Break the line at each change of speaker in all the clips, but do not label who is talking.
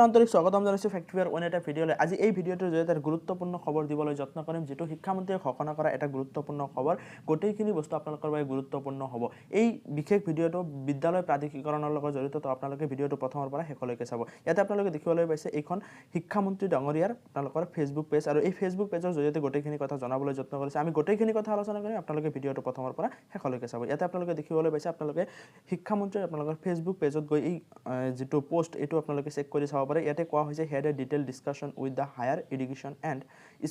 আন্তৰিক স্বাগতম জনাইছো ফেক্টৰীৰ অন এটা ভিডিঅ'লৈ। আজি এই ভিডিঅ'টোৰ জৰিয়তে গুৰুত্বপূৰ্ণ খবৰ দিবলৈ যত্ন কৰিম, যেটো শিক্ষামন্ত্ৰীয়ে ঘোষণা কৰা এটা গুৰুত্বপূৰ্ণ খবৰ। গোটেইখিনি বস্তু আপোনালোকৰ বাবে গুৰুত্বপূৰ্ণ হ'ব। এই বিশেষ ভিডিঅ'টো বিদ্যালয় প্ৰাধিকৰণৰ লগত জড়িত, তো আপোনালোকে ভিডিঅ'টো প্ৰথমৰ পৰা শেষলৈকে চাব। ইয়াতে আপোনালোকে দেখিবলৈ পাইছে এইখন শিক্ষামন্ত্ৰী ডাঙৰীয়াৰ আপোনালোকৰ ফেচবুক পেজ, আৰু এই ফেচবুক পেজৰ জৰিয়তে গোটেইখিনি কথা জনাবলৈ যত্ন কৰিছে। আমি গোটেইখিনি কথা আলোচনা কৰিম, আপোনালোকে ভিডিঅ'টো প্ৰথমৰ পৰা শেষলৈকে চাব। ইয়াতে আপোনালোকে দেখিবলৈ পাইছে আপোনালোকে শিক্ষামন্ত্ৰীৰ আপোনালোকৰ ফেচবুক পেজত গৈ এই যেটো পোষ্ট এইটো আপোনালোকে চেক কৰি চাব পাৰে। ইয়াতে কোৱা হৈছে head A detail discussion with the higher education and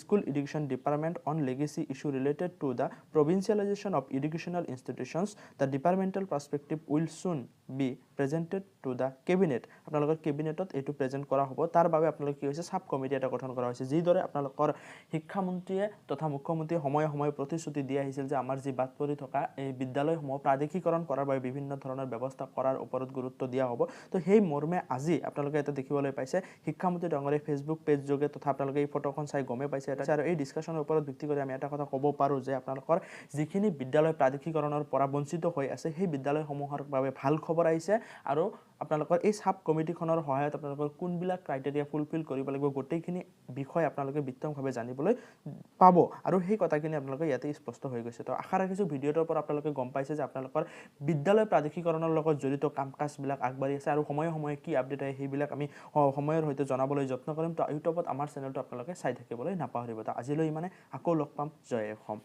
school education department on legacy issue related to the provincialization of educational institutions. The departmental perspective will soon be presented to the cabinet. আপোনালোকৰ কেবিনেটত এইটো present কৰা হ'ব। তাৰ বাবে আপোনালোকে কি হৈছে সাব কমিটি এটা গঠন কৰা হৈছে, যিদৰে আপোনালোকৰ শিক্ষামন্ত্ৰীয়ে তথা মুখ্যমন্ত্ৰীয়ে সময়ে সময়ে প্ৰতিশ্ৰুতি দিয়া আহিছিল যে আমাৰ যি বাদ পৰি থকা এই বিদ্যালয়সমূহ প্ৰাধিকৰণ কৰাৰ বাবে বিভিন্ন ধৰণৰ ব্যৱস্থা কৰাৰ ওপৰত গুৰুত্ব দিয়া হ'ব। তো সেই মৰ্মে আজি আপোনালোকে এটা দেখিবলৈ পাইছে শিক্ষামন্ত্ৰী ডাঙৰীয়াৰ ফেচবুক পেজ যোগে, তথা আপোনালোকে এই ফটোখন চাই গমে পাইছে এটা। আৰু এই ডিসকাশনৰ ওপৰত ভিত্তি কৰি আমি এটা কথা ক'ব পাৰো যে আপোনালোকৰ যিখিনি বিদ্যালয় প্ৰাধিকৰণৰ পৰা বঞ্চিত হৈ আছে সেই বিদ্যালয়সমূহৰ বাবে ভাল খবৰ আহিছে। আৰু আপোনালোকৰ এই সাব কমিটিখনৰ সহায়ত আপোনালোকৰ কোনবিলাক ক্ৰাইটেৰিয়া ফুলফিল কৰিব লাগিব গোটেইখিনি বিষয় আপোনালোকে বিতংভাৱে জানিবলৈ পাব, আৰু সেই কথাখিনি আপোনালোকে ইয়াতে স্পষ্ট হৈ গৈছে। তো আশা ৰাখিছোঁ ভিডিঅ'টোৰ পৰা আপোনালোকে গম পাইছে যে আপোনালোকৰ বিদ্যালয় প্ৰাধিকৰণৰ লগত জড়িত কাম কাজবিলাক আগবাঢ়ি আছে, আৰু সময়ে সময়ে কি আপডেট আহে সেইবিলাক আমি সময়ৰ সৈতে জনাবলৈ যত্ন কৰিম। তো ইউটিউবত আমাৰ চেনেলটো আপোনালোকে চাই থাকিবলৈ নাপাহৰিব। তো আজিলৈ ইমানে, আকৌ লগ পাম। জয় অসম।